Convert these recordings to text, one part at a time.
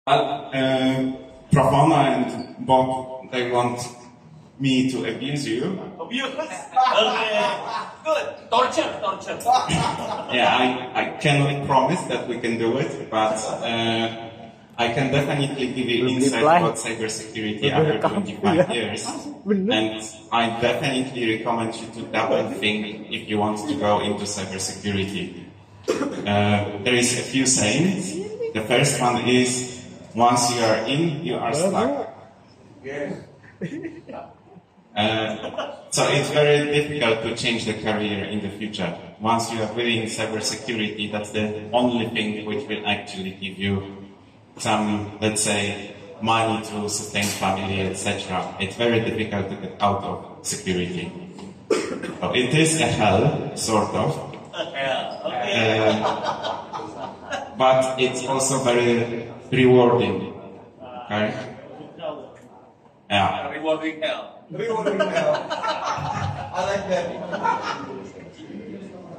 Pro bono and Bob, they want me to abuse you. Abuse? Okay. Good. Torture. Yeah, I cannot promise that we can do it, but I can definitely give you insight about cybersecurity after 25 years. And I definitely recommend you to double think if you want to go into cybersecurity. There is a few sayings. The first one is, once you are in, you are stuck. So it's very difficult to change the career in the future. Once you are within cybersecurity, that's the only thing which will actually give you some, let's say, money to sustain family, etc. It's very difficult to get out of security. So it is a hell, sort of. But it's also very rewarding. Okay? Yeah. Rewarding hell. Rewarding hell. I like that.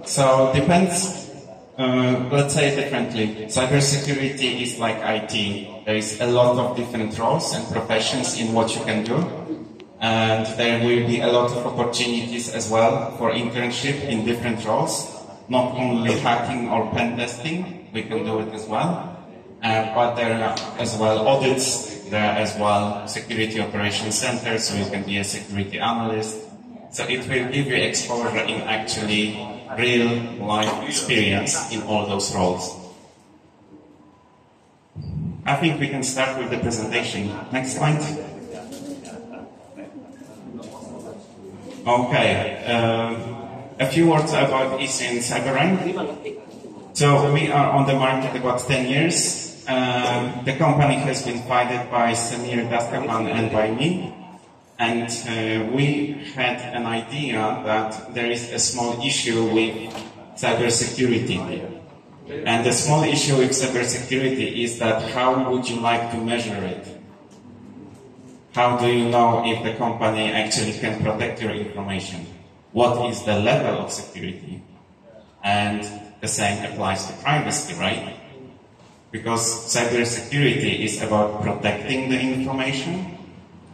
So depends. Let's say differently. Cybersecurity is like IT. There is a lot of different roles and professions in what you can do. And there will be a lot of opportunities as well for internship in different roles. Not only hacking or pen testing, we can do it as well. But there are as well audits, there are as well security operations centers, so you can be a security analyst. So it will give you exposure in actually real life experience in all those roles. I think we can start with the presentation. Next slide. Okay, a few words about ITTS CYBERRANK. So we are on the market about 10 years. The company has been founded by Samir Dastapan and by me. And we had an idea that there is a small issue with cybersecurity. And the small issue with cybersecurity is that how would you like to measure it? How do you know if the company actually can protect your information? What is the level of security? And the same applies to privacy, right? Because cybersecurity is about protecting the information,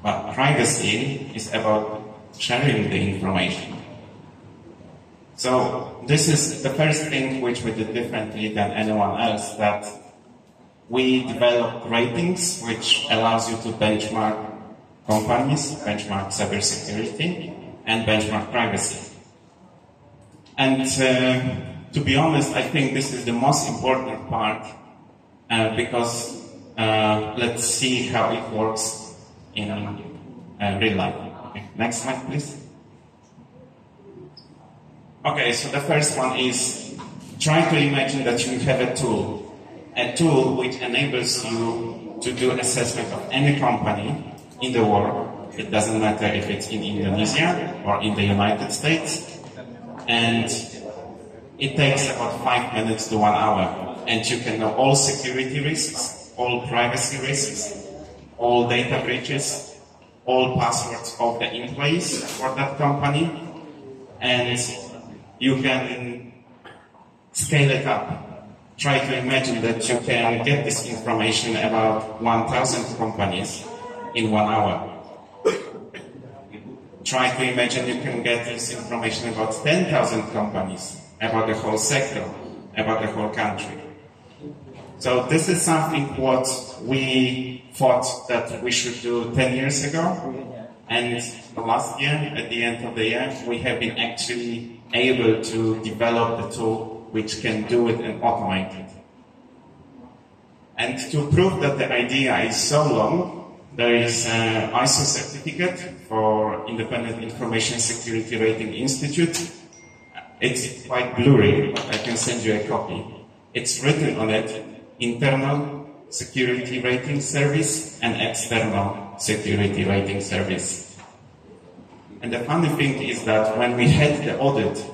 but privacy is about sharing the information. So this is the first thing which we did differently than anyone else, that we developed ratings which allows you to benchmark companies, benchmark cybersecurity, and benchmark privacy. And to be honest, I think this is the most important part because let's see how it works in real life. Okay. Next slide, please. Okay, so the first one is try to imagine that you have a tool which enables you to do assessment of any company in the world. It doesn't matter if it's in Indonesia or in the United States. And it takes about 5 minutes to 1 hour. And you can know all security risks, all privacy risks, all data breaches, all passwords of the employees for that company. And you can scale it up. Try to imagine that you can get this information about 1,000 companies in 1 hour. Try to imagine you can get this information about 10,000 companies, about the whole sector, about the whole country. So this is something what we thought that we should do 10 years ago. And last year, at the end of the year, we have been actually able to develop the tool which can do it and automate it. And to prove that the idea is so long, there is an ISO certificate for Independent Information Security Rating Institute. It's quite blurry, but I can send you a copy. It's written on it, Internal Security Rating Service and External Security Rating Service. And the funny thing is that when we had the audit,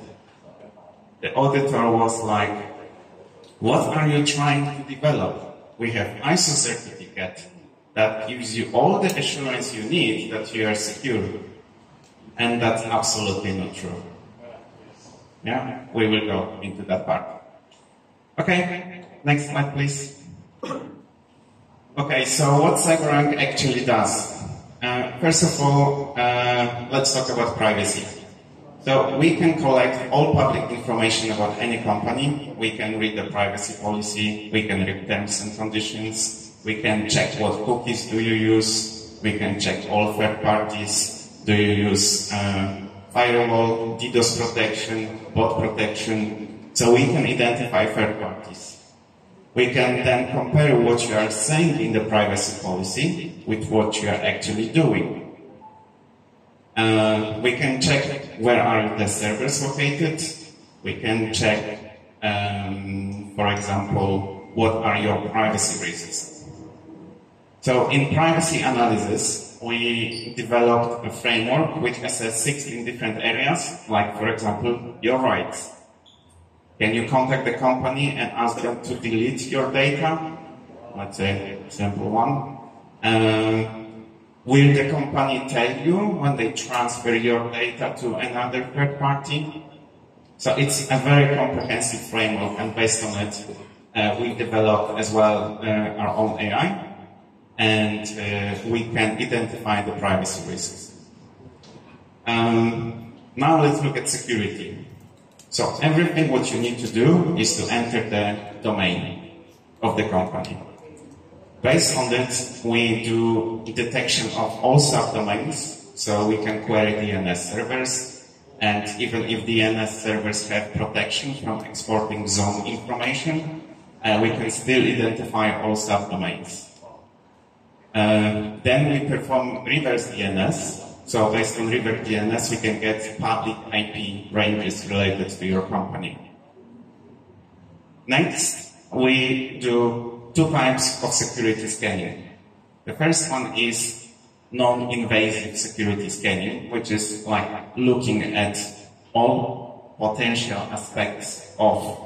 the auditor was like, what are you trying to develop? We have ISO certificate that gives you all the assurance you need that you are secure. And that's absolutely not true. Yeah, we will go into that part. Okay, next slide, please. Okay, so what CYBERRANK actually does? First of all, let's talk about privacy. So we can collect all public information about any company. We can read the privacy policy. We can read terms and conditions. We can check what cookies do you use. We can check all third parties. Do you use firewall, DDoS protection, bot protection? So we can identify third parties. We can then compare what you are saying in the privacy policy with what you are actually doing. We can check where are the servers located. We can check, for example, what are your privacy risks. So in privacy analysis, we developed a framework which assesses 16 different areas, like, for example, your rights. Can you contact the company and ask them to delete your data? Let's say, simple one. Will the company tell you when they transfer your data to another third party? So it's a very comprehensive framework, and based on it, we developed as well our own AI, and we can identify the privacy risks. Now let's look at security. So everything what you need to do is to enter the domain of the company. Based on that, we do detection of all subdomains, so we can query DNS servers, and even if DNS servers have protection from exporting zone information, we can still identify all subdomains. Then we perform reverse DNS. So based on reverse DNS, we can get public IP ranges related to your company. Next, we do 2 types of security scanning. The first one is non-invasive security scanning, which is like looking at all potential aspects of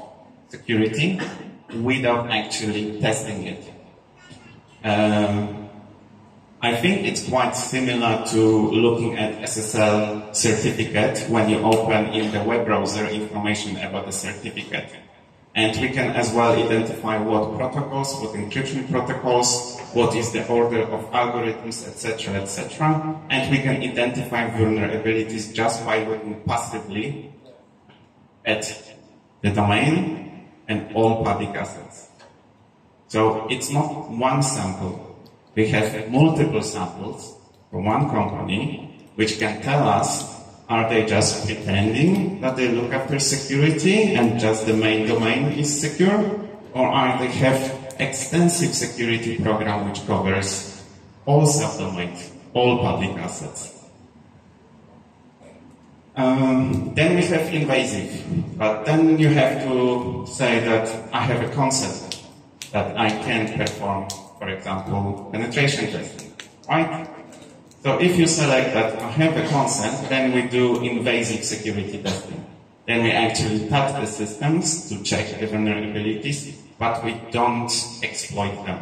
security without actually testing it. I think it's quite similar to looking at SSL certificate when you open in the web browser information about the certificate. And we can as well identify what protocols, what encryption protocols, what is the order of algorithms, etc., etc. And we can identify vulnerabilities just by looking passively at the domain and all public assets. So it's not one sample. We have multiple samples from one company which can tell us, are they just pretending that they look after security and just the main domain is secure? Or are they have extensive security program which covers all subdomains, all public assets? Then we have invasive, but then you have to say that I have a concept that I can perform, for example, penetration testing, right? So if you select that I have a consent, then we do invasive security testing. Then we actually touch the systems to check the vulnerabilities, but we don't exploit them.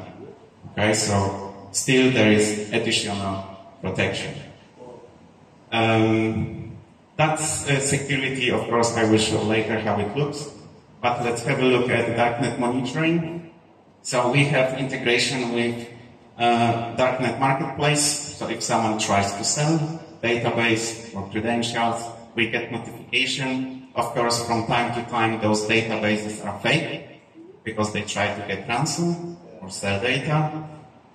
Okay, so still there is additional protection. That's security, of course, I will show later how it looks. But let's have a look at darknet monitoring. So we have integration with darknet marketplace. So if someone tries to sell database or credentials, we get notification. Of course, from time to time, those databases are fake because they try to get ransom or sell data.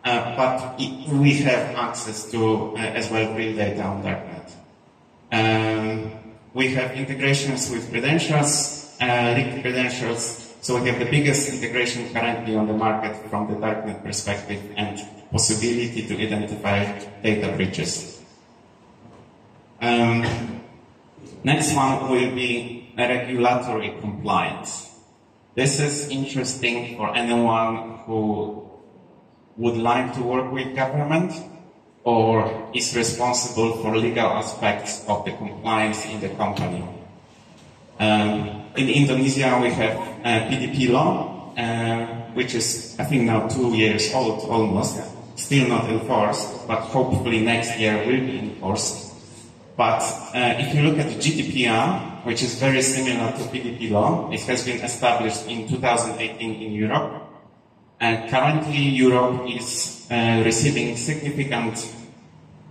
But we have access to as well real data on darknet. We have integrations with credentials, linked credentials. So we have the biggest integration currently on the market from the darknet perspective and possibility to identify data breaches. Next one will be a regulatory compliance. This is interesting for anyone who would like to work with government or is responsible for legal aspects of the compliance in the company. In Indonesia, we have PDP law, which is, I think, now 2 years old almost, still not enforced, but hopefully next year will be enforced. But if you look at the GDPR, which is very similar to PDP law, it has been established in 2018 in Europe. And currently, Europe is receiving significant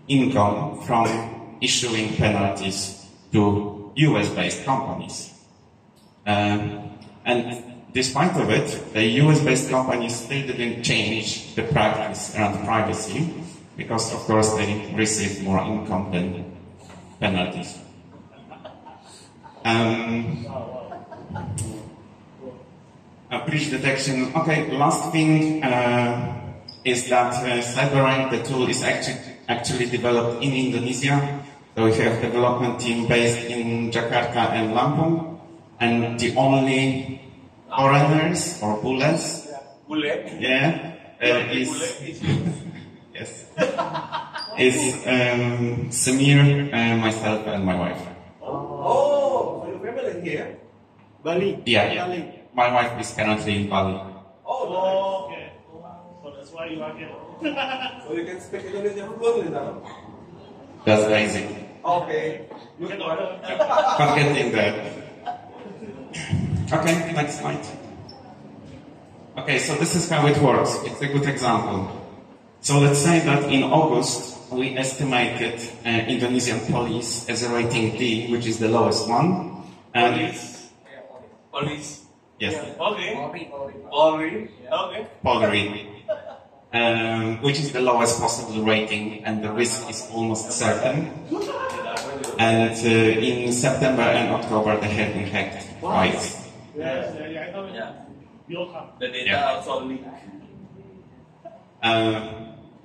income from issuing penalties to US-based companies. And despite of it, the US-based companies still didn't change the practice around privacy, because of course they receive more income than penalties. Breach detection. Okay, last thing is that CYBERRANK, the tool, is actually developed in Indonesia. So we have a development team based in Jakarta and Lampung, and the only foreigners or bullets, yeah, is yes, is Samir, myself, and my wife. Oh, so your family here? Bali. Yeah. Bali. My wife is currently in Bali. Oh, Okay. So that's why you are here. so you can speak Indonesian fluently now? That's basic. Okay. You Good can one. order. Forgetting that. Okay, next slide. Okay, so this is how it works. It's a good example. So let's say that in August, we estimated Indonesian police as a rating D, which is the lowest one. And Police. yes, Okay. Polri. Okay. Polri, which is the lowest possible rating, and the risk is almost certain. And in September and October, they have been hacked twice. Yes, I know. Yeah. You'll come. The data Yeah. also leak.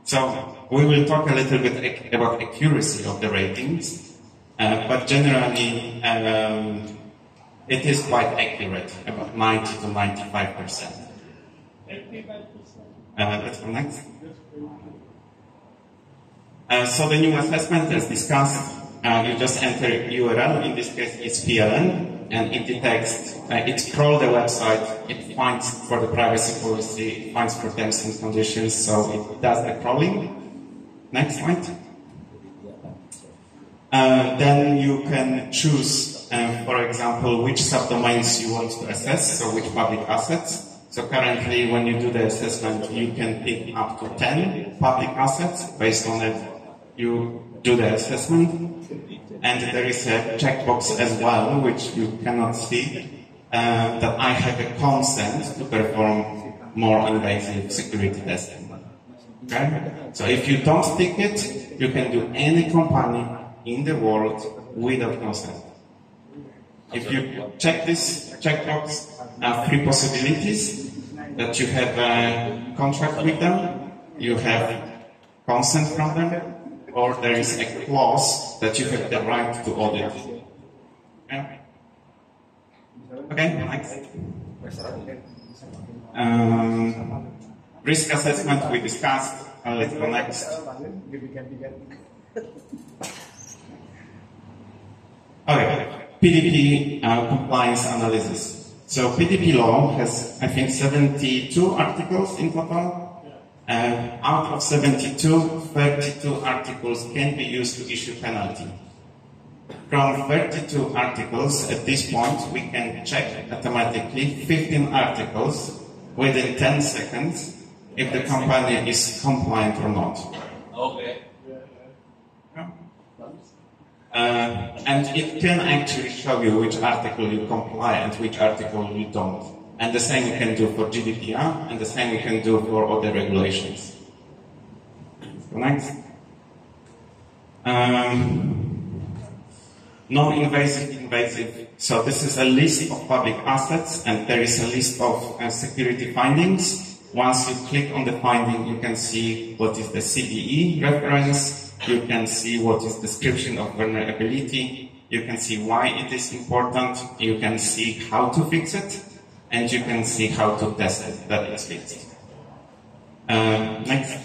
So we will talk a little bit about accuracy of the ratings, but generally it is quite accurate, about 90 to 95%. 85%. Let's go next. So the new assessment, as discussed, you just enter URL, in this case it's PLN, and it detects, it scrolls the website, it finds for the privacy policy, it finds for terms and conditions, so it does the crawling. Next slide. Then you can choose, for example, which subdomains you want to assess, so which public assets. So currently, when you do the assessment, you can pick up to 10 public assets. Based on it, you do the assessment. And there is a checkbox as well, which you cannot see, that I have a consent to perform more invasive security testing. Okay? So if you don't tick it, you can do any company in the world without consent. If you check this checkbox, 3 possibilities: that you have a contract with them, you have consent from them, or there is a clause that you have the right to audit. Okay, next. Risk assessment we discussed. Let's go next. Okay, PDP compliance analysis. So PDP law has, I think, 72 articles in total. Out of 72, 32 articles can be used to issue penalty. From 32 articles, at this point, we can check automatically 15 articles within 10 seconds if the company is compliant or not. Okay. And it can actually show you which article you comply and which article you don't. And the same we can do for GDPR, and the same we can do for other regulations. Next. Non-invasive, invasive. So this is a list of public assets, and there is a list of security findings. Once you click on the finding, you can see what is the CVE reference. You can see what is description of vulnerability. You can see why it is important. You can see how to fix it. And you can see how to test it, that it's fixed. Next.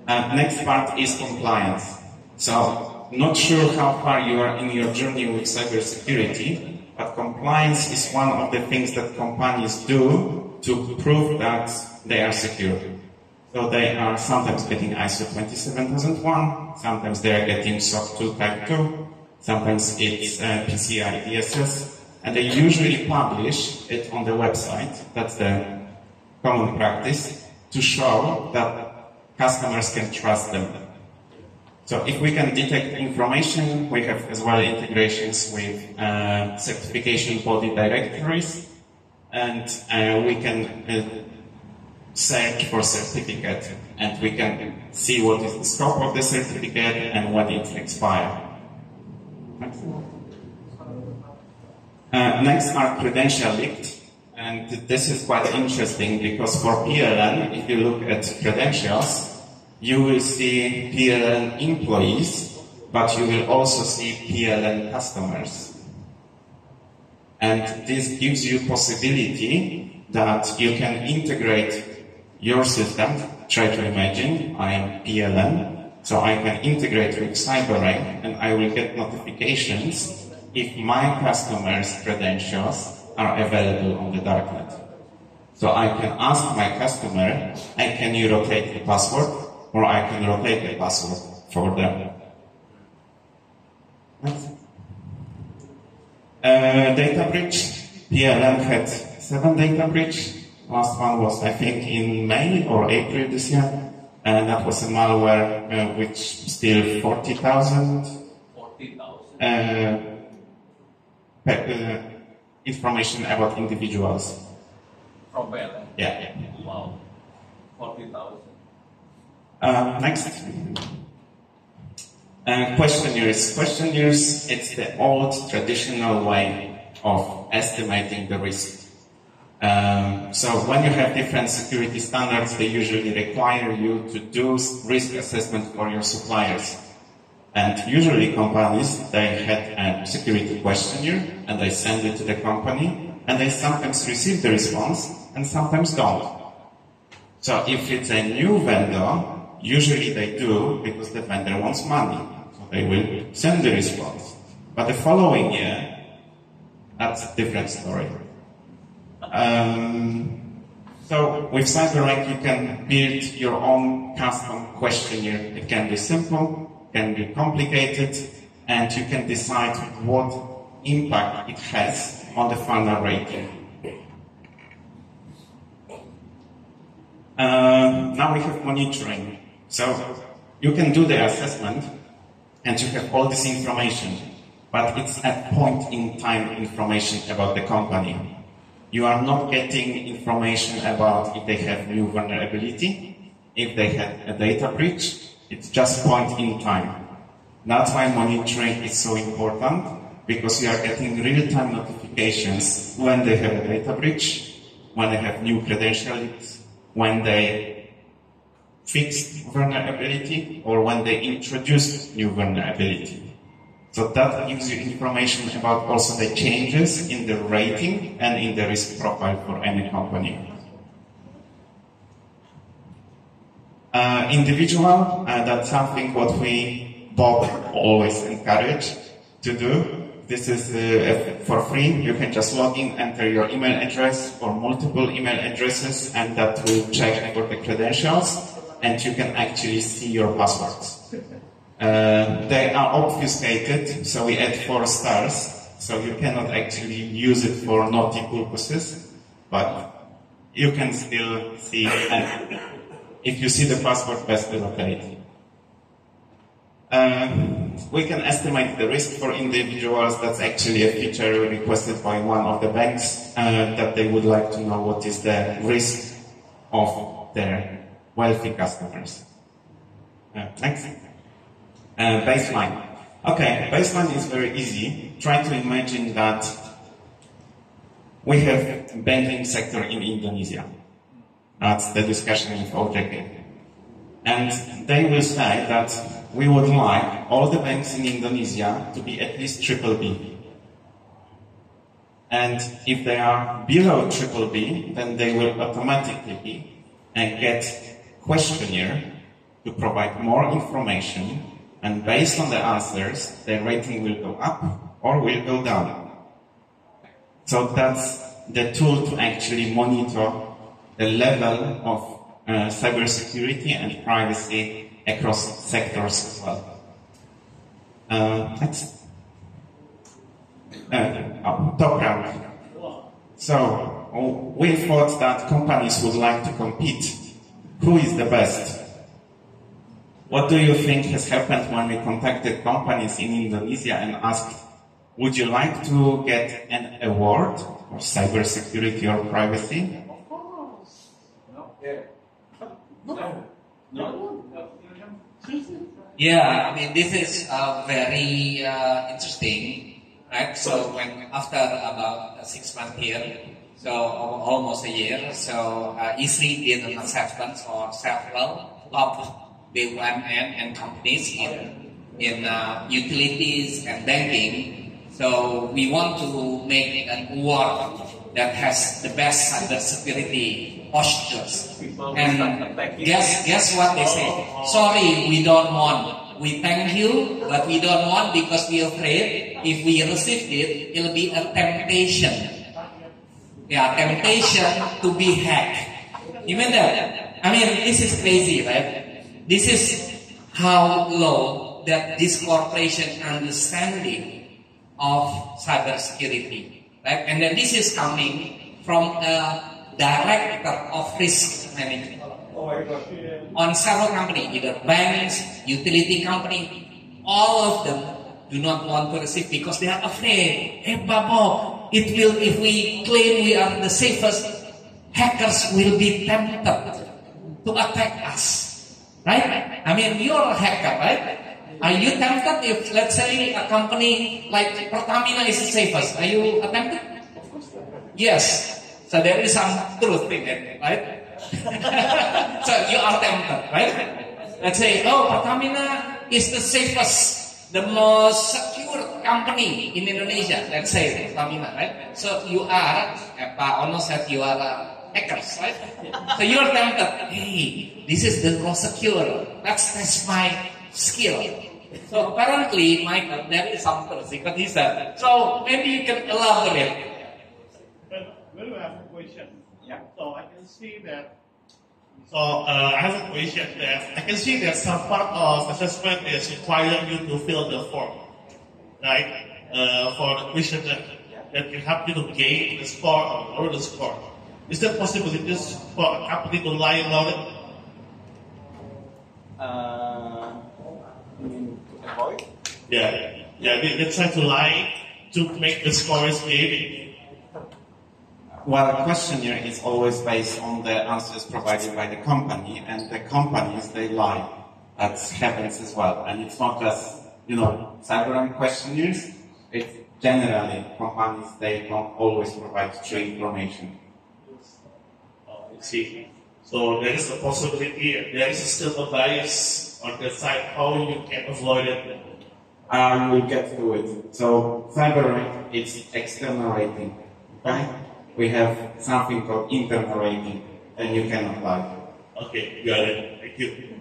Next part is compliance. So, not sure how far you are in your journey with cybersecurity, but compliance is one of the things that companies do to prove that they are secure. So they are sometimes getting ISO 27001, sometimes they are getting SOC 2 Type 2, sometimes it's PCI DSS. and they usually publish it on the website. That's the common practice to show that customers can trust them. So if we can detect information, we have as well integrations with certification body directories, and we can search for certificate, and we can see what is the scope of the certificate and when it expires. Next are credential leaked, and this is quite interesting because for PLN, if you look at credentials, you will see PLN employees, but you will also see PLN customers. And this gives you possibility that you can integrate your system. Try to imagine I am PLN, so I can integrate with CYBERRANK and I will get notifications if my customers' credentials are available on the darknet. So I can ask my customer, can you rotate the password? Or I can rotate the password for them. Data breach. PLN had 7 data breach. Last one was, I think, in May or April this year. And that was a malware which stole 40,000 information about individuals. From PLN? Yeah. Wow. 40,000. Next. Questionnaires. Questionnaires, it's the old traditional way of estimating the risk. So when you have different security standards, they usually require you to do risk assessment for your suppliers. And usually companies, they had a security questionnaire and they send it to the company and they sometimes receive the response and sometimes don't. So if it's a new vendor, usually they do because the vendor wants money. So they will send the response. But the following year, that's a different story. So with CYBERRANK, you can build your own custom questionnaire. It can be simple, can be complicated, and you can decide what impact it has on the final rating. Now we have monitoring. So you can do the assessment and you have all this information, but it's a point in time information about the company. You are not getting information about if they have new vulnerability, if they had a data breach. It's just point in time. That's why monitoring is so important, because you are getting real-time notifications when they have a data breach, when they have new credentials, when they fixed vulnerability, or when they introduced new vulnerability. So that gives you information about also the changes in the rating and in the risk profile for any company. Individual, that's something what we both always encourage to do. This is for free. You can just log in, enter your email address or multiple email addresses, and that will check for the credentials, and you can actually see your passwords. They are obfuscated, so we add 4 stars, so you cannot actually use it for naughty purposes, but you can still see, and if you see the password, best to rotate. We can estimate the risk for individuals. That's actually a feature requested by one of the banks, that they would like to know what is the risk of their wealthy customers. Next. Baseline. Okay, baseline is very easy. Try to imagine that we have banking sector in Indonesia. That's the discussion with OWP. And they will say that we would like all the banks in Indonesia to be at least BBB. And if they are below BBB, then they will automatically get questionnaire to provide more information, and based on the answers, the rating will go up or will go down. So that's the tool to actually monitor the level of cybersecurity and privacy across sectors as well. Next. top rank. So we thought that companies would like to compete. Who is the best? What do you think has happened when we contacted companies in Indonesia and asked, would you like to get an award for cybersecurity or privacy? Of course. Yeah, I mean, this is very interesting, right? So when after about 6 months here, so almost a year, so easily did an assessment for several top BUMN and companies in utilities and banking. So we want to make an award that has the best cybersecurity postures. And guess what they say? Sorry, we don't want. We thank you, but we don't want because we are afraid if we received it, it'll be a temptation. Yeah, temptation to be hacked. You mean that? I mean, this is crazy, right? This is how low that this corporation understanding of cybersecurity, right? And then this is coming from a director of risk management on several companies, either banks, utility company, all of them do not want to receive because they are afraid. Hey, Babo, it will, if we claim we are the safest, hackers will be tempted to attack us, right? I mean, you're a hacker, right? Are you tempted if, let's say, a company like Pertamina is the safest? Are you tempted? Yes. So there is some truth in it, right? So you are tempted, right? Let's say, oh, Pertamina is the safest, the most secure company in Indonesia. Let's say Pertamina, right? So you are, Pak Ono said you are hackers, right? So you are tempted. Hey, this is the most secure. Let's test my skill. So apparently, Michael, there is some truth because he said. So maybe you can elaborate. Well, I have a question. Yeah. So I can see that. I have a question that I can see that some part of assessment is requiring you to fill the form, right? For the question that can help you to gain the score or lower the score. Is there possibilities for a company to lie about it? You mean to avoid? Yeah, they try to lie to make the scores maybe. Well, the questionnaire is always based on the answers provided by the company, and the companies, they lie. That happens as well. And it's not just, CyberRank questionnaires. It's generally companies, they don't always provide true information. I see. So there is a possibility, there is still a bias on the side, how you can avoid it. We'll get to it. So CyberRank, it's external rating. Okay? We have something called internal rating, and you cannot lie. Okay, got it. Thank you.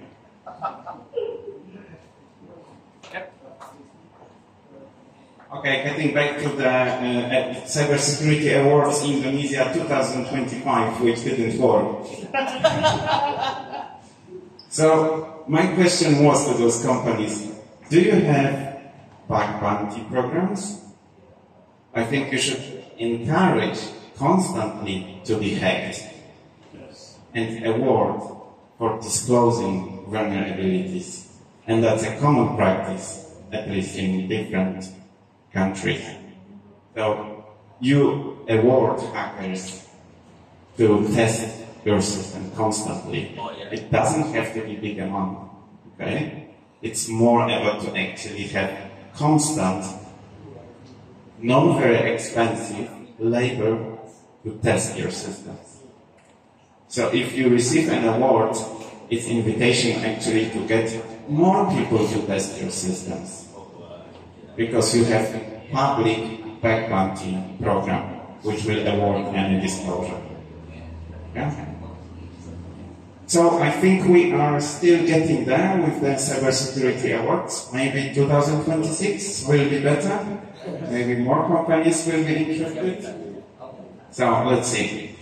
Okay, getting back to the Cybersecurity Awards Indonesia 2025, which didn't work. So, my question was to those companies, do you have bug bounty programs? I think you should encourage constantly to be hacked and award for disclosing vulnerabilities. And that's a common practice, at least in different countries. So you award hackers to test your system constantly. It doesn't have to be big amount, okay? It's more about to actually have constant, not very expensive labor to test your systems. So if you receive an award, it's invitation actually to get more people to test your systems. Because you have a public bug bounty program, which will award any disclosure. Yeah? So I think we are still getting there with the cybersecurity awards. Maybe 2026 will be better. Maybe more companies will be interested. So let's see.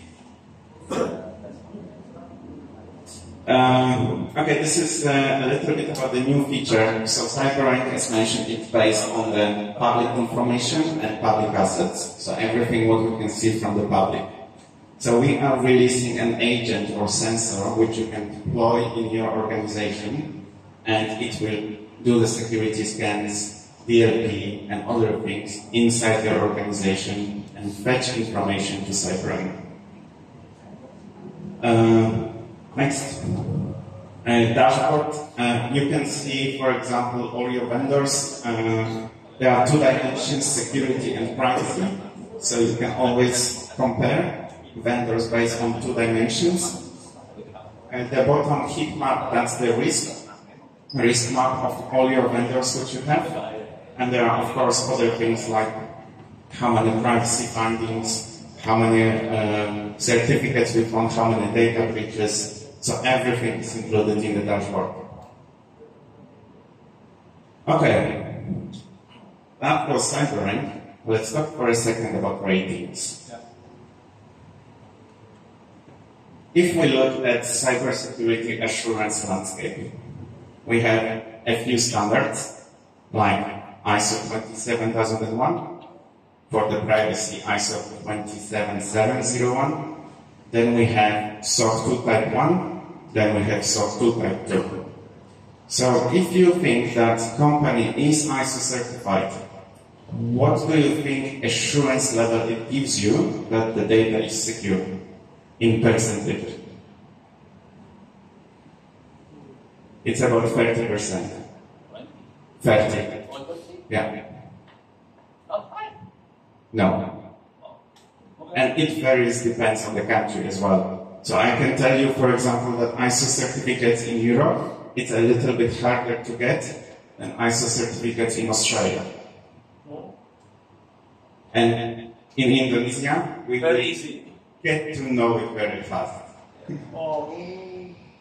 Okay, this is a little bit about the new feature. So CYBERRANK, as mentioned, it's based on the public information and public assets. So everything what we can see from the public. So we are releasing an agent or sensor which you can deploy in your organization, and it will do the security scans, DLP, and other things inside your organization and fetch information to CYBERRANK. Next, dashboard. You can see, for example, all your vendors. There are two dimensions, security and privacy. So you can always compare vendors based on two dimensions. At the bottom heat map, that's the risk map of all your vendors which you have. And there are, of course, other things like how many privacy findings, how many certificates we found, how many data breaches. So everything is included in the dashboard. Okay, that was CYBERRANK. Let's talk for a second about ratings. If we look at cybersecurity assurance landscape, we have a few standards like ISO 27001, for the privacy ISO 27701, then we have SOC 2 Type 1, then we have SOC 2 Type 2. So if you think that company is ISO certified, what do you think assurance level it gives you that the data is secure in percentage? It's about 30%. 30. Yeah. No. And it varies, depends on the country as well. So I can tell you, for example, that ISO certificates in Europe, it's a little bit harder to get than ISO certificates in Australia. And in Indonesia, we Very easy. get to know it very fast.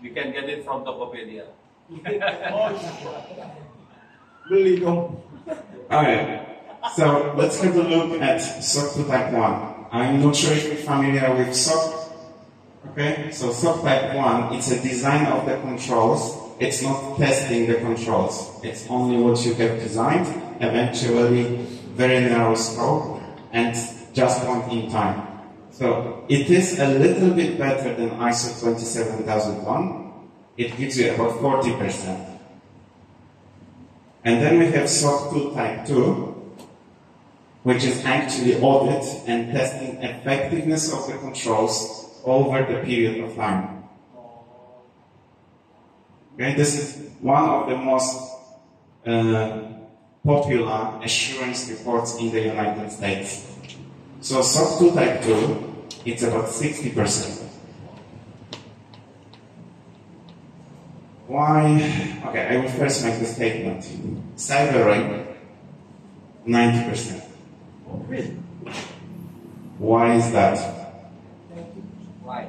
We can get it from Tokopedia. Beli dong. Okay, so let's have a look at SOC 2 Type 1. I'm not sure if you're familiar with SOC. Okay, so SOC Type 1, it's a design of the controls. It's not testing the controls. It's only what you have designed, eventually very narrow scope, and just point in time. So it is a little bit better than ISO 27001. It gives you about 40%. And then we have SOC 2 Type 2, which is actually audit and testing effectiveness of the controls over the period of time. Okay, this is one of the most popular assurance reports in the United States. So SOC 2 Type 2, it's about 60%. Why? Okay, I will first make the statement. CYBERRANK, 90%. Why is that? Why?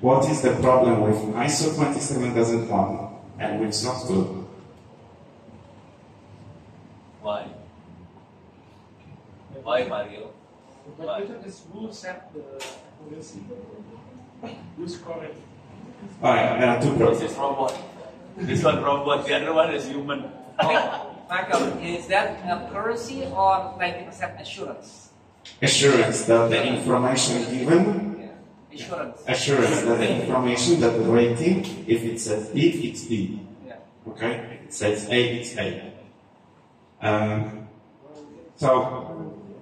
What is the problem with ISO 27001 and with SOC 2? Why? Why, Mario? Why? Because who set the accuracy? Who's correct? Alright, there are two This problems. is robot. This one robot. The other one is human. Michael, is that accuracy or 90% assurance? Assurance that the information given, Yeah. Assurance. assurance that the information, that the rating, if it says D, it's D. Yeah. Okay? If it says A, it's A. So,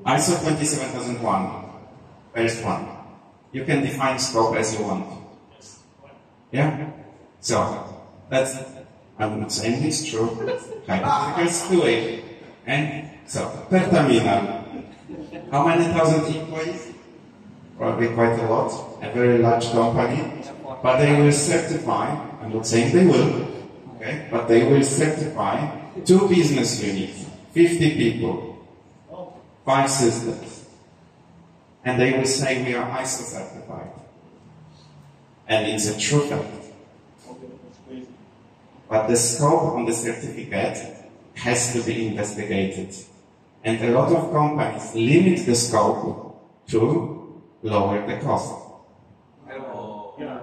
ISO 27001, first one. You can define scope as you want. Yeah? So, that's, I'm not saying it's true, hypothetical situation. And so, per terminal, how many thousand employees? Probably quite a lot, a very large company, but they will certify, I'm not saying they will, okay, but they will certify 2 business units, 50 people, 5 systems, and they will say we are ISO certified. And it's a true fact. But the scope on the certificate has to be investigated. And a lot of companies limit the scope to lower the cost. Oh. Yeah.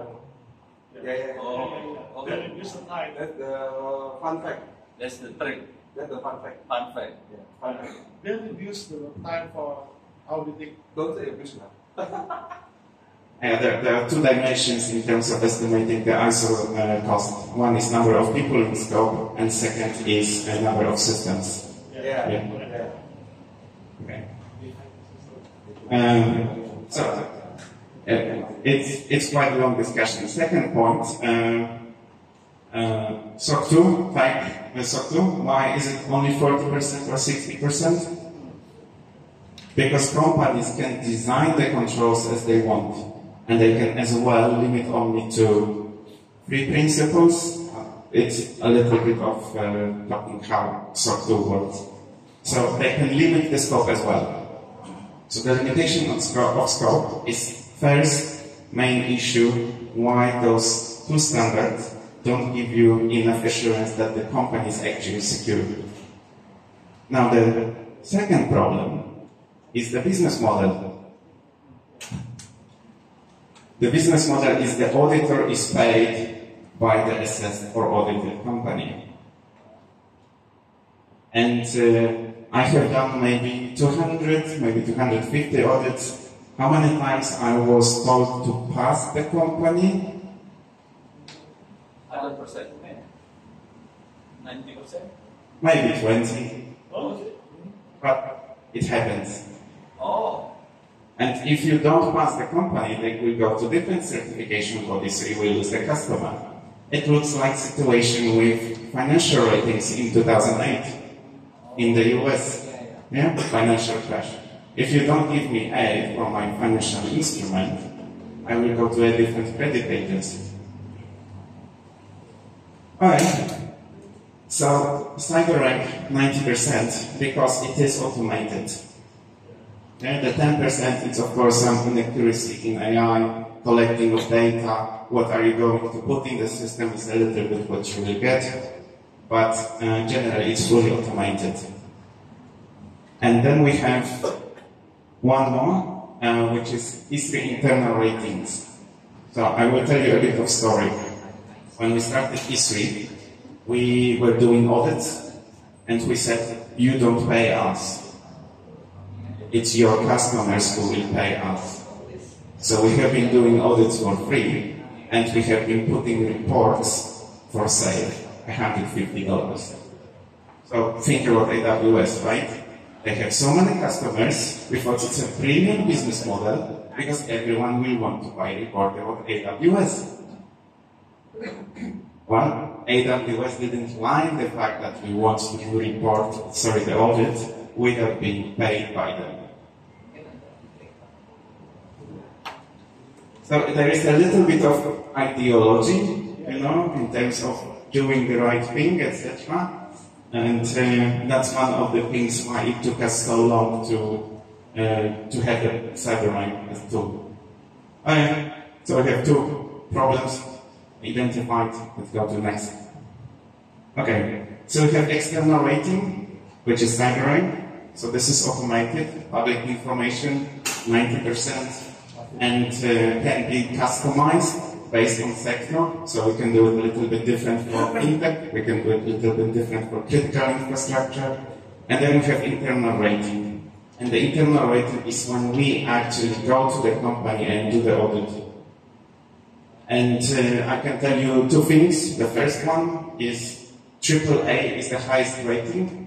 Yeah. They Okay. reduce the time. That's the fun fact. That's the trick. That's the fun fact. Fun fact. Yeah, fun fact. They reduce the time for auditing. Don't say abuse now. There are two dimensions in terms of estimating the ISO cost. One is number of people in scope, and second is number of systems. Yeah. Yeah. Okay. So it's quite a long discussion. Second point, SOC 2 type SOC 2. Why is it only 40% or 60%? Because companies can design the controls as they want, and they can as well limit only to 3 principles. It's a little bit of talking how SOC 2 works. So they can limit the scope as well. So the limitation of scope is first main issue why those 2 standards don't give you enough assurance that the company is actually secure. Now the second problem is the business model. The business model is the auditor is paid by the assessed or audited company. And I have done maybe 200, maybe 250 audits. How many times I was told to pass the company? 100%. 90%. Maybe 20. Oh. But it happens. Oh. And if you don't pass the company, they will go to different certification bodies, so you will lose the customer. It looks like situation with financial ratings in 2008 in the US. Yeah, financial crash. If you don't give me A for my financial instrument, I will go to a different credit agency. Alright. So CYBERRANK 90% because it is automated. Yeah, the 10% is of course some inaccuracy in AI, collecting of data, what are you going to put in the system is a little bit what you will get, but generally it's fully automated. And then we have one more, which is ISRI internal ratings. So I will tell you a bit of story. When we started ISRI, we were doing audits, and we said, you don't pay us. It's your customers who will pay us. So we have been doing audits for free, and we have been putting reports for sale, $150. So think about AWS, right? They have so many customers, we thought it's a premium business model, because everyone will want to buy a report about AWS. Well, AWS didn't like the fact that we want to report, the audit, without being paid by them. So there is a little bit of ideology, in terms of doing the right thing, etc. And that's one of the things why it took us so long to have a CYBERRANK as tool. So we have 2 problems identified. Let's go to the next. Okay, so we have external rating, which is CYBERRANK. So this is automated, public information, 90%, and can be customized based on sector. So we can do it a little bit different for fintech, we can do it a little bit different for critical infrastructure, and then we have internal rating. And the internal rating is when we actually go to the company and do the audit. And I can tell you 2 things. The first one is AAA is the highest rating,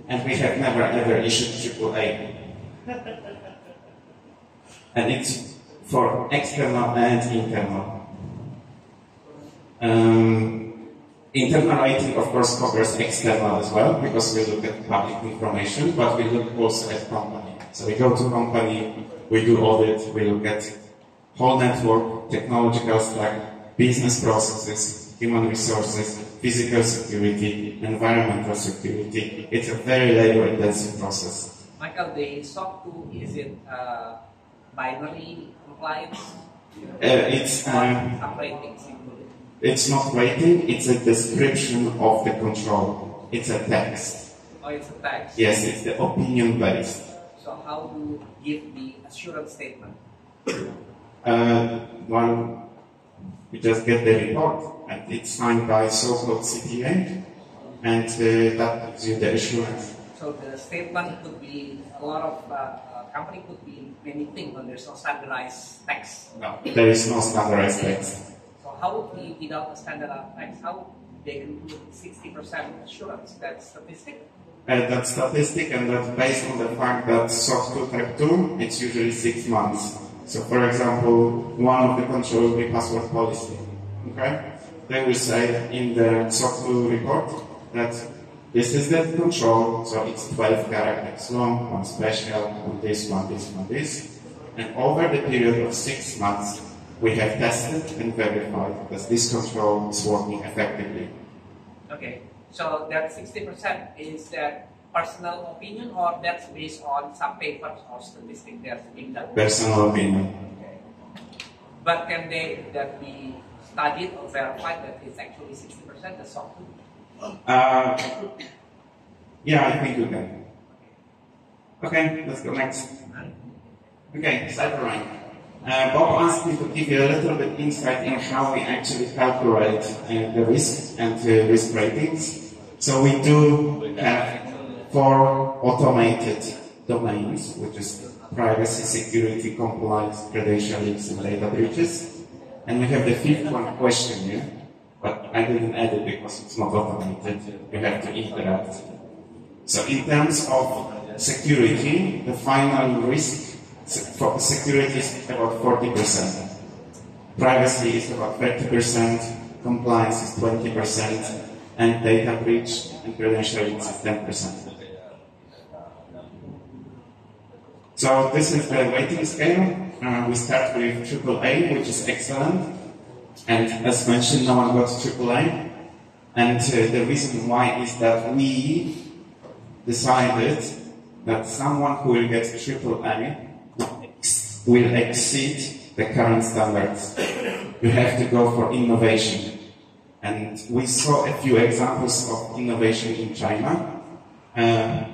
and we have never ever issued AAA. And it's for external and internal. Internal rating, of course, covers external as well, because we look at public information, but we look also at company. So we go to company, we do audit, we look at whole network, technological stack, business processes, human resources, physical security, environmental security. It's a very labor-intensive process. Michael, the SOC 2, is it binary compliance? It's not rating, it's a description of the control. It's a text. Oh, it's a text? Yes, it's the opinion-based. So how do you give the assurance statement? Well, You just get the report, and it's signed by so-called CTA, and that gives you the assurance. So the statement could be a lot of company could be many things, but there's no standardized text. No, there is no standardized text. So how would we, without a standardized text, how they can do 60% assurance? That's statistic. That statistic, and that's based on the fact that SOC 2 Type 2, it's usually 6 months. So for example, one of the control will be password policy. Okay? They will say in the SOC 2 report that this is the control, so it's 12 characters long, one special, one this, one this, one this. And over the period of 6 months, we have tested and verified that this control is working effectively. Okay. So that 60% is that personal opinion, or that's based on some papers or statistics that's being done? Personal opinion. Okay. But can that be studied or verified that it's actually 60% the software? Yeah, I think you can. Okay, let's go next. Okay, CYBERRANK. Bob asked me to give you a little bit insight in how we actually calculate the risk and risk ratings. So we do have 4 automated domains, which is privacy, security, compliance, credential leaks, and data breaches. And we have the 5th one, questionnaire, but I didn't add it because it's not automated. You have to interact. So in terms of security, the final risk for security is about 40%. Privacy is about 30%, compliance is 20%, and data breach and credential leaks is 10%. So this is the rating scale. We start with AAA, which is excellent. And as mentioned, no one got AAA. And the reason why is that we decided that someone who will get AAA will exceed the current standards. You have to go for innovation. And we saw a few examples of innovation in China,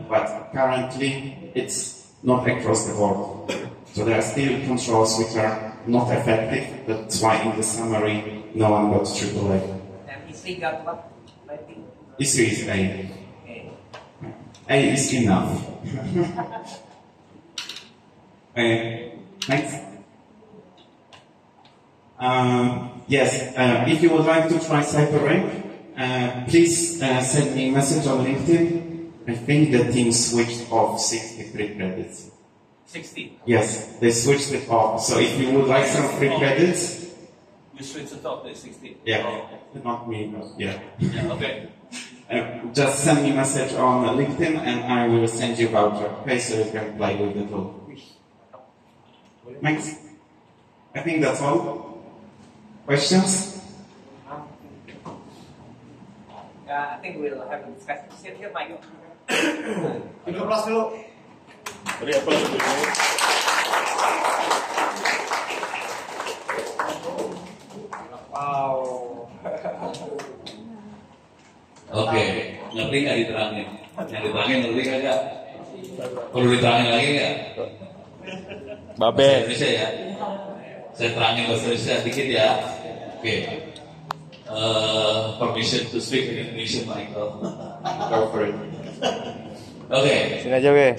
but currently it's not across the board. So there are still controls which are not effective. That's why in the summary no one got AAA. And EC got what? EC is A. A is enough. Next. Yes, if you would like to try CYBERRANK, please send me a message on LinkedIn. I think the team switched off 63 credits. 60? Yes, they switched it off. So if you would like some free credits... You switched it off to 60? Yeah, oh. not me, but yeah. Yeah, okay. Just send me a message on LinkedIn and I will send you a voucher, okay, so you can play with the tool. Next. I think that's all. Questions? I think we'll have a discussion. Sit here, Michael. Beri aplaus dulu. Wow. Oke, ngerti nggak diterangin? Yang diterangin ngerti nggak? Perlu diterangin lagi nggak? Babe. Indonesia ya. Saya terangin bahasa Indonesia dikit ya. Oke. Permission to speak in Indonesia, Michael. Go for it. Oke. Sini aja, Be.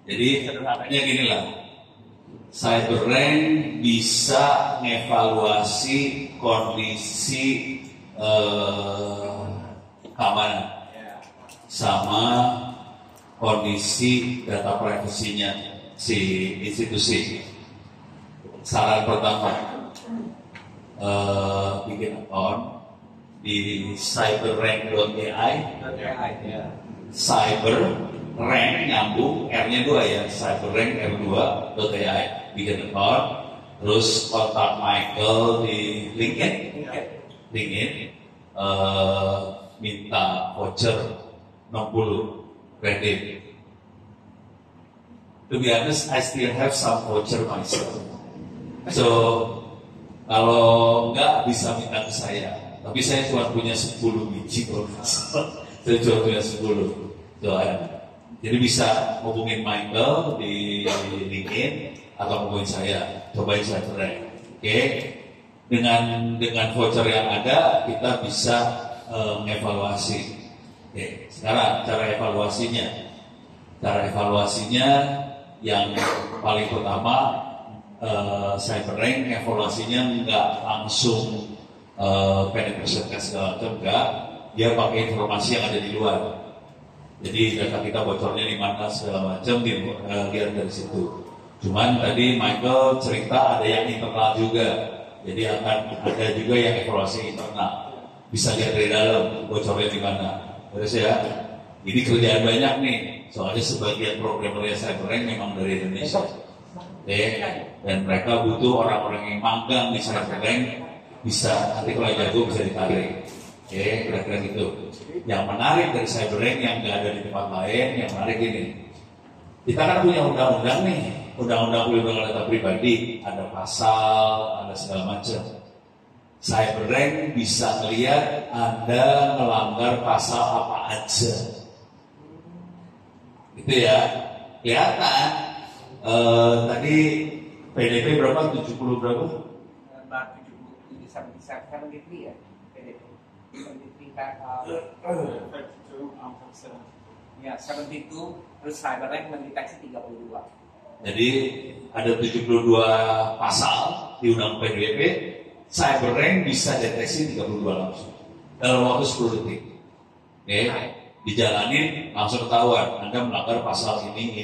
Jadi sederhananya gini lah. CYBERRANK bisa mengevaluasi kondisi keamanan sama kondisi data privasinya si institusi. Saran pertama, bikin account di cyberrank.ai. CYBERRANK nyambung, R-nya 2 ya, CYBERRANK R2.ai. Bikin account, terus kontak Michael di LinkedIn, minta voucher 60 kredit. To be honest, I still have some voucher myself. So, kalau enggak bisa minta ke saya. Tapi saya cuma punya 10 biji kalau saya cuma punya 10. So, jadi bisa hubungin Michael di LinkedIn atau hubungin saya. Cobain CYBERRANK. Oke? dengan voucher yang ada kita bisa mengevaluasi. Oke, sekarang cara evaluasinya yang paling pertama CYBERRANK evaluasinya nggak langsung penetration test segala macam, enggak, dia pakai informasi yang ada di luar. Jadi data kita bocornya di mana segala macam lihat dari situ. Cuman tadi Michael cerita ada yang internal juga, jadi akan ada juga yang evaluasi internal. Bisa lihat dari dalam bocornya di mana. Terus ya, ini kerjaan banyak nih. Soalnya sebagian programmernya CYBERRANK memang dari Indonesia. Dan mereka butuh orang-orang yang magang di CYBERRANK, bisa nanti kalau jago bisa ditarik. Kira-kira gitu. Yang menarik dari CYBERRANK yang nggak ada di tempat lain, yang menarik ini. Kita kan punya undang-undang nih, undang-undang perlindungan data pribadi, ada pasal, ada segala macam. CYBERRANK bisa lihat Anda melanggar pasal apa aja. Gitu ya. Kelihatan. Tadi PDP berapa? 70 berapa? 73 ya. PDP. 72 ya, 72 terus CYBERRANK mendeteksi 32. Jadi ada 72 pasal di undang PDP. CYBERRANK bisa deteksi 32 langsung dalam waktu 10 detik. Dijalanin langsung ketahuan Anda melanggar pasal ini.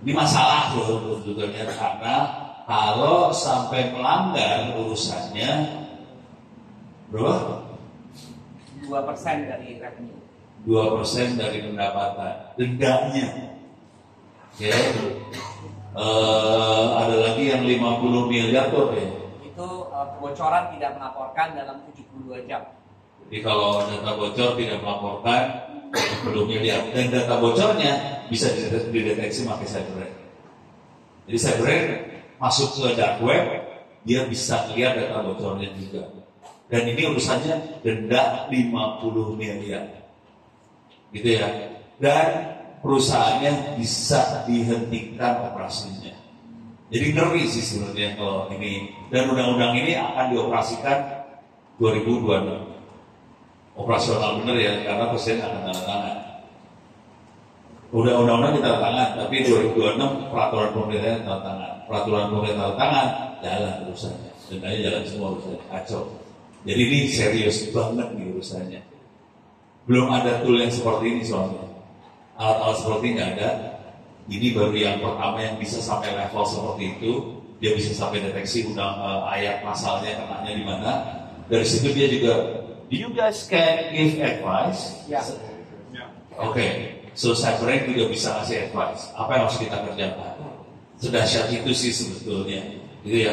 Ini masalah loh sebetulnya, karena kalau sampai melanggar urusannya berapa? 2% dari revenue. 2% dari pendapatan. Dendanya. Ada lagi yang 50 miliar tuh ya. Itu kebocoran tidak melaporkan dalam 72 jam. Jadi kalau data bocor tidak melaporkan 70 miliar, dan data bocornya bisa dideteksi pakai CYBERRANK. Jadi CYBERRANK masuk ke dark web, dia bisa lihat data bocornya juga. Dan ini urusannya denda 50 miliar. Gitu ya. Dan perusahaannya bisa dihentikan operasinya. Jadi ngeri sih sebenarnya kalau ini. Dan undang-undang ini akan dioperasikan 2026. Operasional benar ya, karena presiden akan tanda tangan. Undang-undang kita tanda tangan, tapi 2026 peraturan pemerintah tanda tangan. Peraturan pemerintah tanda tangan, jalan urusannya. Dendanya jalan semua urusannya, kacau. Jadi ini serius banget nih urusannya. Belum ada tool yang seperti ini soalnya. Alat-alat seperti ini nggak ada. Ini baru yang pertama yang bisa sampai level seperti itu. Dia bisa sampai deteksi ayat pasalnya kenanya di mana. Dari situ dia juga. Do you guys can give advice? Ya. Okay. So CYBERRANK juga bisa ngasih advice. Apa yang harus kita kerjakan? Sedahsyat itu sih sebetulnya. Gitu ya.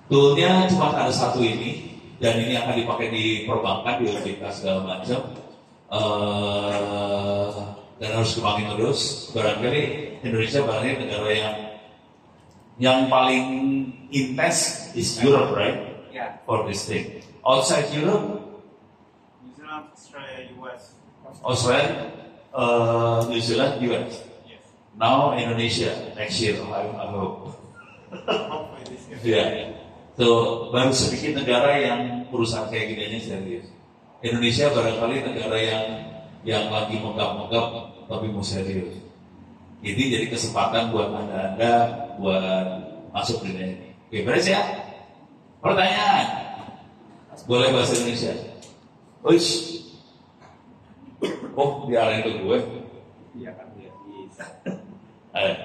Toolnya cuma ada satu ini. Dan ini akan dipakai di perbankan, di OWP segala macam. Dan harus kembangin terus. Barangkali Indonesia barangkali negara yang paling intens is Europe, right? Yeah. For this thing. Outside Europe, New Zealand, Australia, US. Australia, New Zealand, US. Yes. Now Indonesia next year, I hope. Hopefully this year. Yeah. So baru sedikit negara yang urusan kayak gini serius. Indonesia barangkali negara yang lagi megap-megap tapi mau serius. Ini jadi kesempatan buat anda buat masuk dunia ini. Oke, beres ya? Pertanyaan? Boleh bahasa Indonesia? Uish. Oh, diarahin ke gue. Iya kan, iya.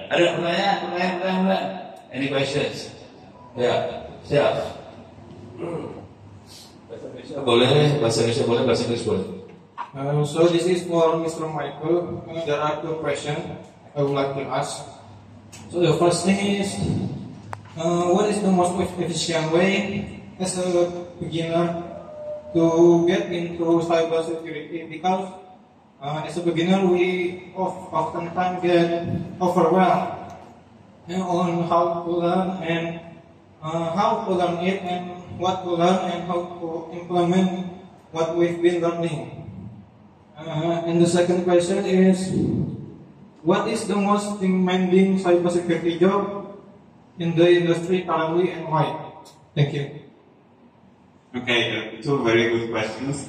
Ada pertanyaan? Any questions? Ya, siap. Bahasa Indonesia boleh, bahasa Inggris boleh. So this is for Mr. Michael. There are two questions I would like to ask. So the first thing is, what is the most efficient way as a beginner to get into cybersecurity? Because as a beginner, we oftentimes get overwhelmed on how to learn and how to learn it and what to learn and how to implement what we've been learning. And the second question is, what is the most demanding cybersecurity job in the industry currently and why? Thank you. Okay, two very good questions.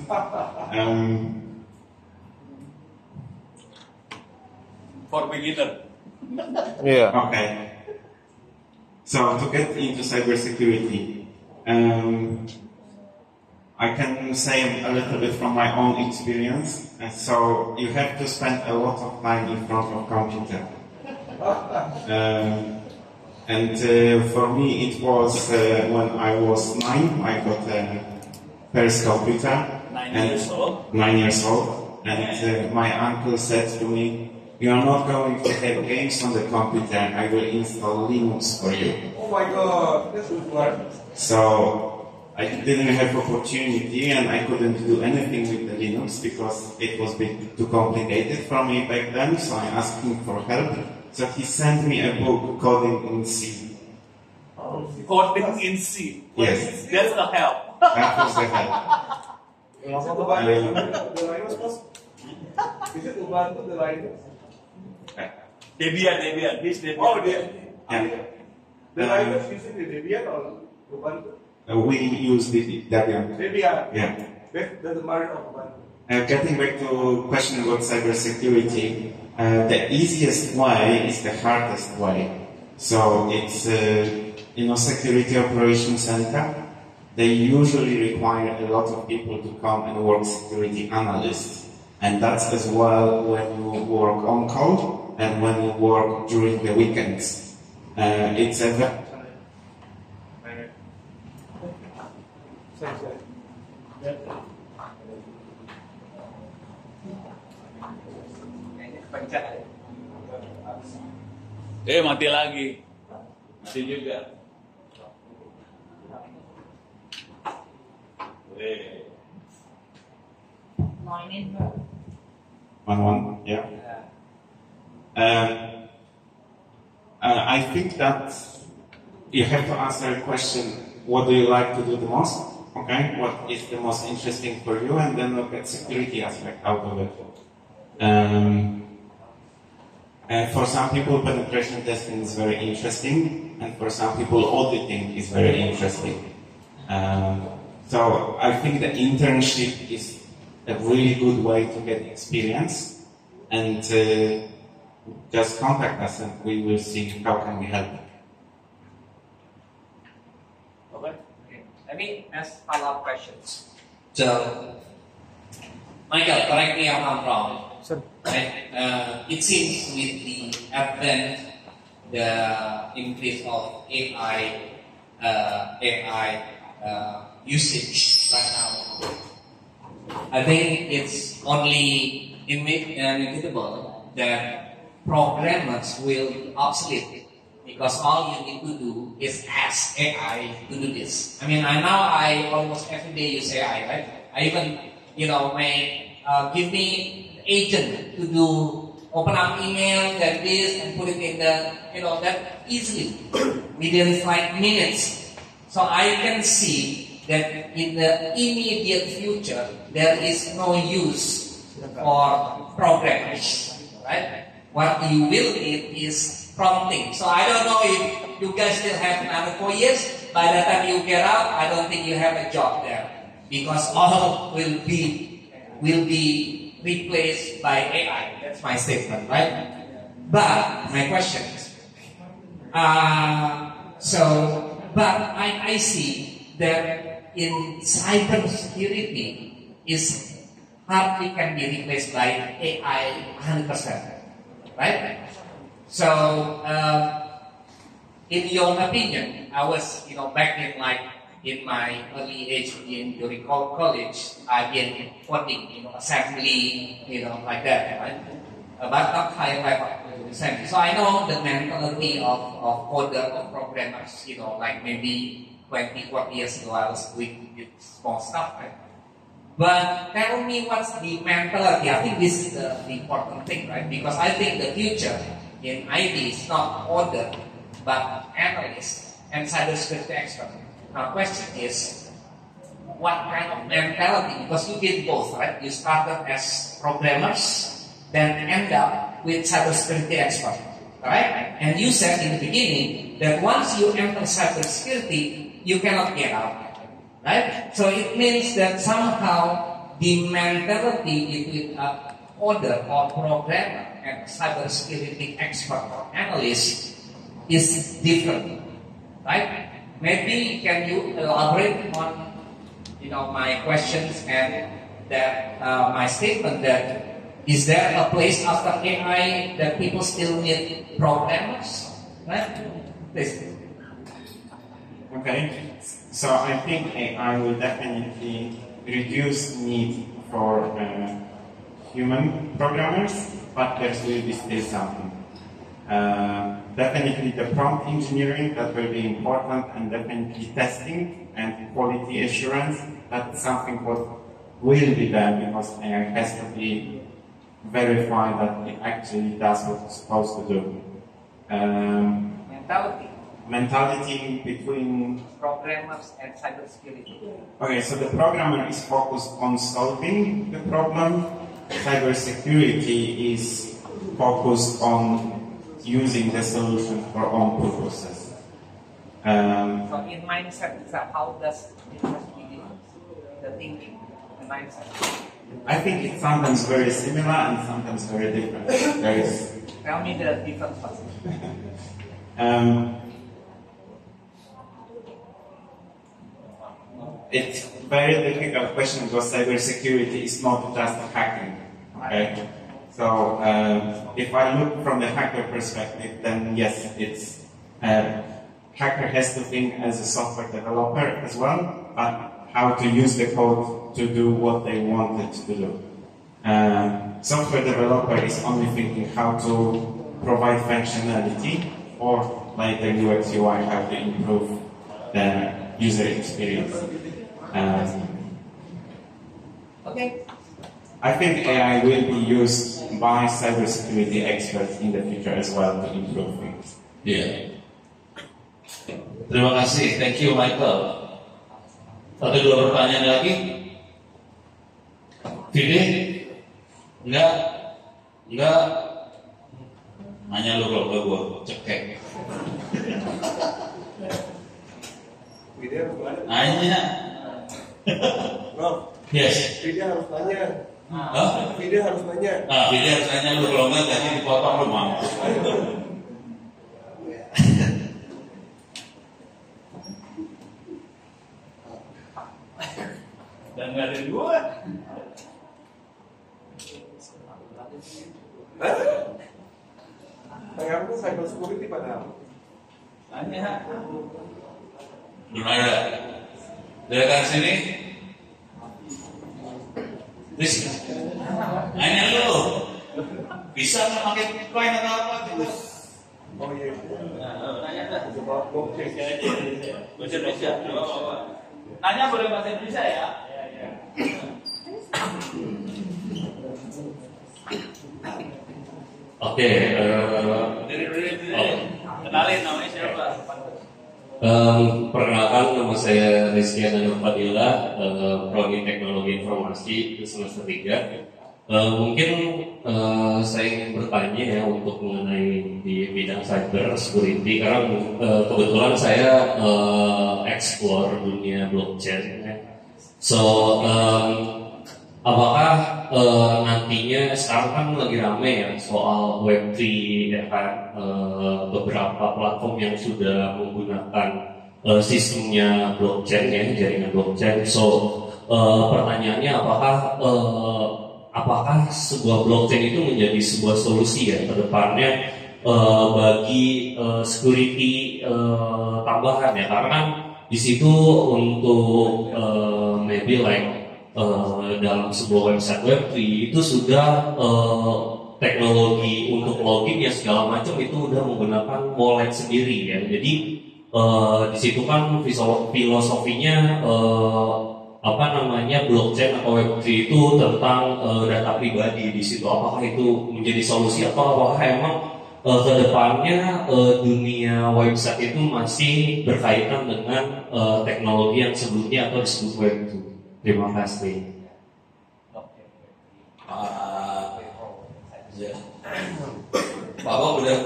For beginner. Yeah. Okay. So to get into cybersecurity, I can say a little bit from my own experience. And so you have to spend a lot of time in front of computer. For me, it was when I was 9. I got a first computer. 9 years old. 9 years old, and my uncle said to me, "You are not going to have games on the computer. I will install Linux for you." Oh my God, that's good one. So I didn't have opportunity, and I couldn't do anything with the Linux because it was a bit too complicated for me back then. So I asked him for help. So he sent me a book, Coding in C. Coding in C. Yes. That's the help. That was the help. Is it Ubuntu the Linux was? Is it Ubuntu the Linux? Debian. This Debian. Oh, Yeah. the Linux using the Debian or Ubuntu? We use the Debian. Debian. Yeah. That's the mother of Ubuntu. Getting back to question about cybersecurity, the easiest way is the hardest way. So it's, security operations center. They usually require a lot of people to come and work security analysts. And that's as well when you work on call and when you work during the weekends. It's a Mati lagi. Mati juga. One, yeah. I think that you have to answer a question, what do you like to do the most? Okay, what is the most interesting for you, and then look at security aspect out of it. And for some people, penetration testing is very interesting, and for some people, auditing is very interesting. So I think the internship is a really good way to get experience, and just contact us and we will see how can we help. Okay. Let me ask follow-up questions. So, Michael, correct me if I'm wrong. Right? It seems with the advent, the increase of AI usage right now, I think it's only inevitable that programmers will be obsolete because all you need to do is ask AI to do this. I almost every day use AI, right? I even, may give me agent to do open up email like this and put it in the, that easily within 5 minutes. So I can see that in the immediate future there is no use for programmers, right? What you will need is prompting. So I don't know if you guys still have another 4 years. By the time you get out, I don't think you have a job there because all will be replaced by AI. That's my statement, right? But my question is, I see that in cybersecurity is hardly can be replaced by AI 100%, right? So, in your opinion, I was, back in my early age during college, I've been coding, assembly, like that, right? But not high level assembly. So I know the mentality of coder or programmers, like maybe 20, 40 years ago I was doing small stuff, right? But tell me what's the mentality. I think this is the important thing, right? Because I think the future in IT is not coder, but analyst and cybersecurity expert. Now, question is, what kind of mentality? Because you did both, right? You started as programmers, then end up with cybersecurity expert, right? And you said in the beginning that once you enter cybersecurity, you cannot get out, right? So it means that somehow the mentality between a coder or programmer and cybersecurity expert or analyst is different, right? Maybe can you elaborate on, my questions and that my statement that is there a place after AI that people still need programmers, right? Please. Okay, so I think AI will definitely reduce need for human programmers, but there will be still something. Definitely the prompt engineering, that will be important, and definitely testing and quality assurance, that's something what will be there because AI has to be verified that it actually does what it's supposed to do. Mentality between Programmers and cybersecurity. Okay, so the programmer is focused on solving the problem. Cybersecurity is focused on using the solution for own purposes. So in mindset, how does it has to be the thinking, the mindset? I think it's sometimes very similar and sometimes very different. Tell me the difference first. It's a very difficult question because cybersecurity is not just hacking. Okay? So if I look from the hacker perspective, then yes, it's hacker has to think as a software developer as well, but how to use the code to do what they wanted to do. Software developer is only thinking how to provide functionality, or like the UX UI, how to improve the user experience. Okay. I think AI will be used by cybersecurity experts in the future as well to improve things. Yeah. Terima kasih, thank you Michael. Satu dua pertanyaan lagi. Vide? Enggak? Nanya lu kalau gue cekek. Nanya. Bro, Yes. Video harus nanya. Hah? Video harus nanya. Vide harus nanya lu, kalau enggak tadi dipotong lu mampus. Dan nggak ada dua. Saya aku cyber security padahal. Tanya. Belum ada. Dari sini. Please. Nanya lu. Bisa nggak pakai Bitcoin atau apa gitu? Oh iya. Nanya dah. Coba blockchain. Bahasa Indonesia. Nanya boleh bahasa Indonesia ya? Oke. Kenalin namanya siapa? Perkenalkan, nama saya Rizky Ananda Fadila, Prodi Teknologi Informasi semester 3. Mungkin saya ingin bertanya ya untuk mengenai di bidang cyber security, karena kebetulan saya explore dunia blockchain. So apakah nantinya sekarang kan lagi rame ya soal Web3 ya kan, beberapa platform yang sudah menggunakan sistemnya blockchain ya, jaringan blockchain. So pertanyaannya apakah sebuah blockchain itu menjadi sebuah solusi ya ke depannya bagi security tambahan ya, karena kan di situ untuk maybe like dalam sebuah website Web3 itu sudah teknologi untuk login ya segala macam itu udah menggunakan wallet sendiri ya. Jadi di situ kan filosofinya blockchain atau Web3 itu tentang data pribadi di situ. Apakah itu menjadi solusi atau apakah emang ke depannya dunia website itu masih berkaitan dengan teknologi yang sebelumnya atau disebut Web2? Terima kasih. Ya. Bapak udah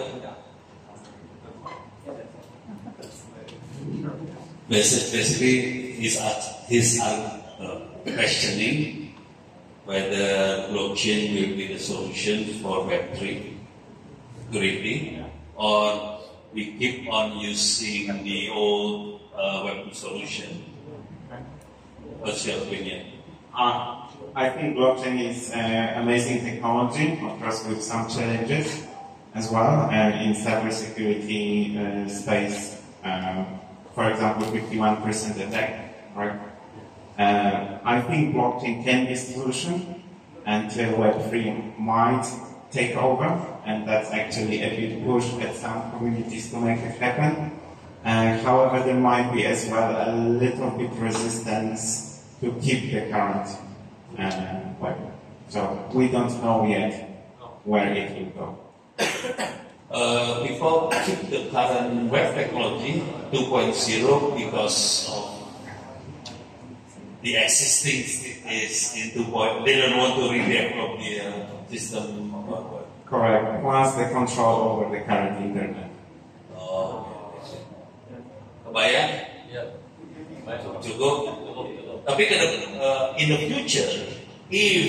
Basically, he's questioning whether blockchain will be the solution for Web3 security, or we keep on using the old Web2 solution. What's your opinion? I think blockchain is amazing technology, of course with some challenges as well in cybersecurity space. For example, 51% attack, right? I think blockchain can be a solution until Web3 might take over, and that's actually a big push at some communities to make it happen. However, there might be as well a little bit resistance to keep the current web. So we don't know yet where it will go. People keep the current web technology 2.0 because of the existing is in 2.0. They don't want to redevelop the system. Correct. Plus the control over the current internet. Oh, kebayang? Cukup. Tapi in the future, if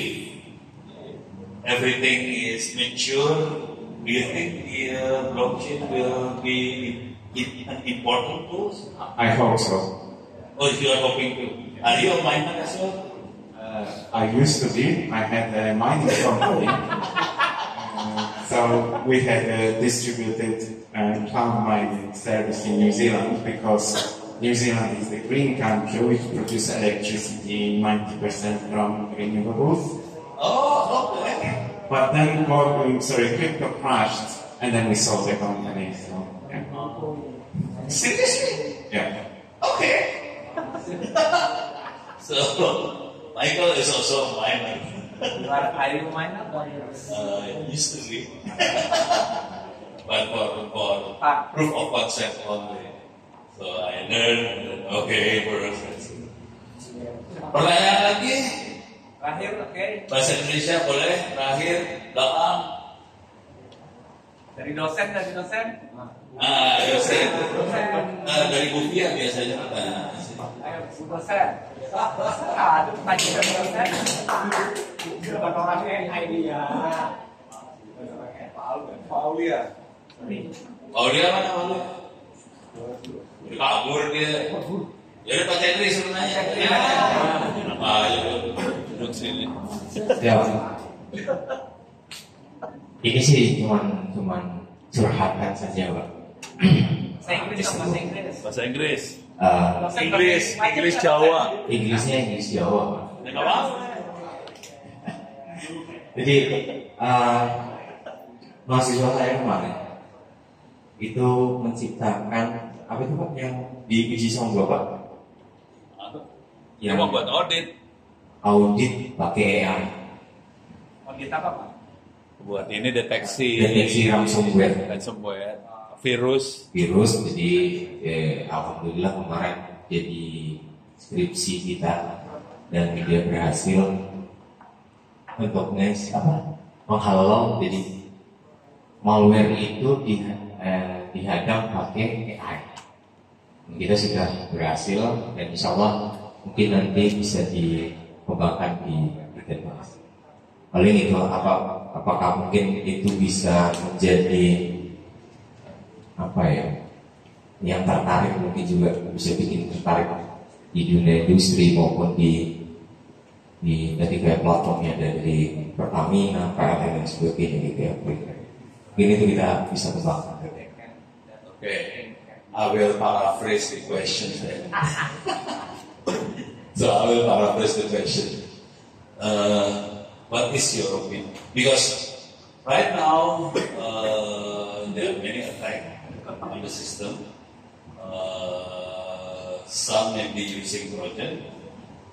everything is mature, do you think the blockchain will be an important tool? I hope so. Oh, you are hoping to. Are you a miner as well? I used to be. I had a mining company. So we had a distributed cloud mining service in New Zealand because New Zealand is the green country which produces electricity 90% from renewables. Oh, okay. But then crypto crashed and then we sold the company. So, yeah. Seriously? Yeah. Okay. So Michael is also a miner. Are you a miner? Used to be. But for proof of concept only. So I learned, okay, proof. Pertanyaan lagi? Terakhir, oke. Bahasa Indonesia boleh? Terakhir, belakang. Dari dosen. Dosen. Dari Bufia biasanya pertanyaan. Ayo, Bu dosen. Aduh, pertanyaan dosen. Bukan orangnya idea. Paulia. Paulia mana Paulia? Kabur dia. Jadi Pak Chandri sebenarnya. Ayo duduk sini. Ya. Ini sih cuman curhatan saja, Pak. Bahasa Inggris. Inggris Jawa. Inggrisnya Inggris Jawa, Pak. Enggak apa? Jadi mahasiswa saya kemarin itu menciptakan apa itu Pak yang diuji sama Bapak? Yang mau buat audit Pakai AI. Audit apa, Pak? Buat ini deteksi ransomware, virus. Jadi alhamdulillah kemarin jadi skripsi kita dan dia berhasil untuk menghalau jadi malware itu dihadang pakai AI. Kita sudah berhasil dan insya Allah mungkin nanti bisa dikembangkan di ITTS. Paling itu apakah mungkin itu bisa menjadi yang tertarik, mungkin juga bisa bikin tertarik di dunia industri maupun di kayak platformnya dari Pertamina, PLN dan sebagainya gitu ya. Mungkin itu kita bisa kembangkan. Okay, I will paraphrase the question. So I will paraphrase the question. What is your opinion? Because right now there are many attacks on the system. Some may be using Trojan,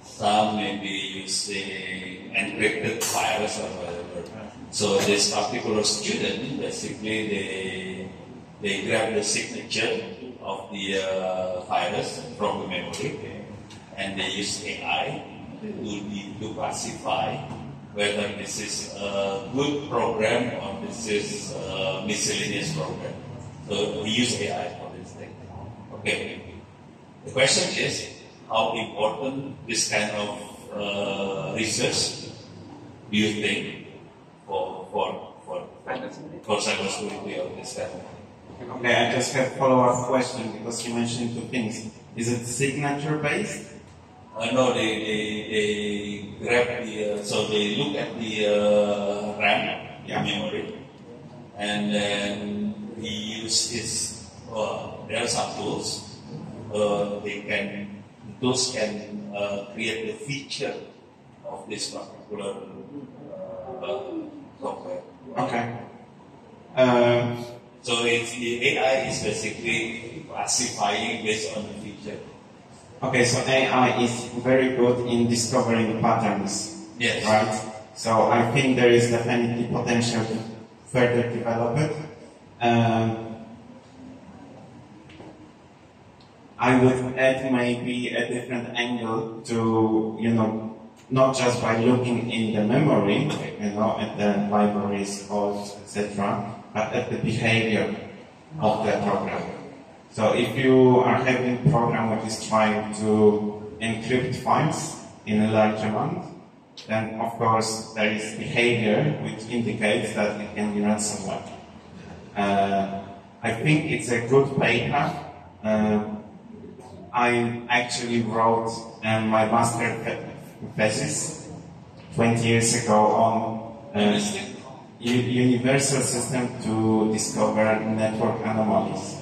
some may be using encrypted virus or whatever. So this particular student, basically they grab the signature of the virus from the memory, and they use AI to classify whether this is a good program or this is a miscellaneous program. So we use AI for this thing. Okay. The question is how important this kind of research do you think for cybersecurity of this kind of? Okay, I just have a follow-up question because you mentioned two things. Is it signature based? No, they grab so they look at the RAM, memory, and then we use this. There are some tools. Those can create the feature of this particular software. Okay. So the AI is basically classifying based on the feature. Okay, so AI is very good in discovering patterns. Yes. Right? So I think there is definitely potential to further develop it. I would add maybe a different angle to, not just by looking in the memory, at the libraries, codes, etc., but at the behavior of the program. So if you are having a program which is trying to encrypt files in a large amount, then of course there is behavior which indicates that it can be ransomware. I think it's a good paper. I actually wrote my master thesis 20 years ago on universal system to discover network anomalies.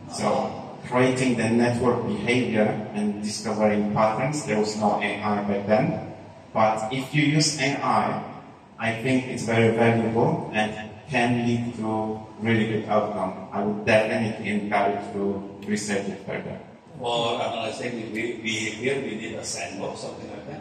So creating the network behavior and discovering patterns. There was no AI back then, but if you use AI, I think it's very valuable and can lead to really good outcome. I would definitely encourage to research it further. For analyzing behavior, we need a sandbox, something like that.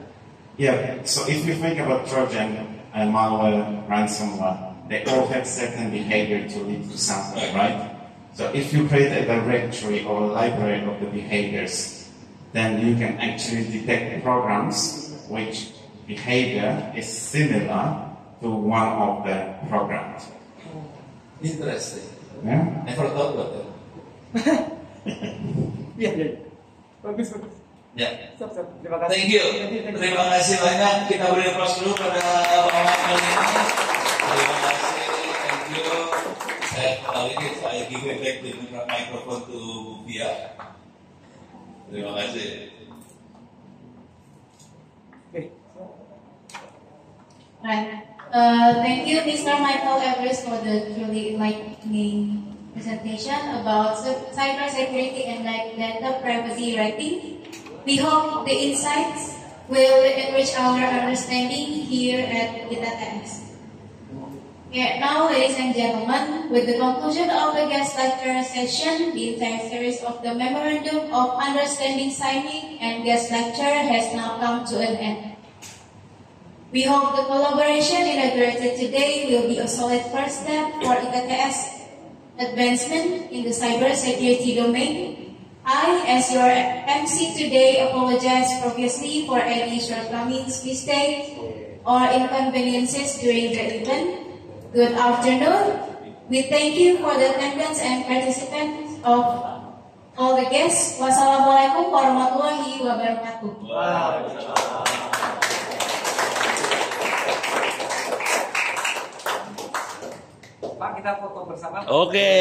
Yeah, so if you think about Trojan, malware, ransomware, they all have certain behavior to lead to something, right? So if you create a directory or a library of the behaviors, then you can actually detect programs which behavior is similar to one of the programs. Interesting. Yeah? Never thought about that. Iya. Bagus. Ya. Terima kasih. Thank you. Terima kasih banyak. Kita beri applause dulu pada Bapak kali ini. Terima kasih. Thank you. Kali ini saya give back the microphone to Bia. Terima kasih. Right. Thank you, Mr. Michael Everest, for the truly enlightening presentation about cybersecurity and data privacy writing. We hope the insights will enrich our understanding here at ITTS. Yeah, now, ladies and gentlemen, with the conclusion of the guest lecture session, the entire series of the Memorandum of Understanding signing and guest lecture has now come to an end. We hope the collaboration inaugurated today will be a solid first step for ITTS advancement in the cybersecurity domain. I, as your MC today, apologize profusely for any shortcomings, mistakes, or inconveniences during the event. Good afternoon. We thank you for the attendance and participants of all the guests. Wassalamualaikum warahmatullahi wabarakatuh. Pak, kita foto bersama. Oke.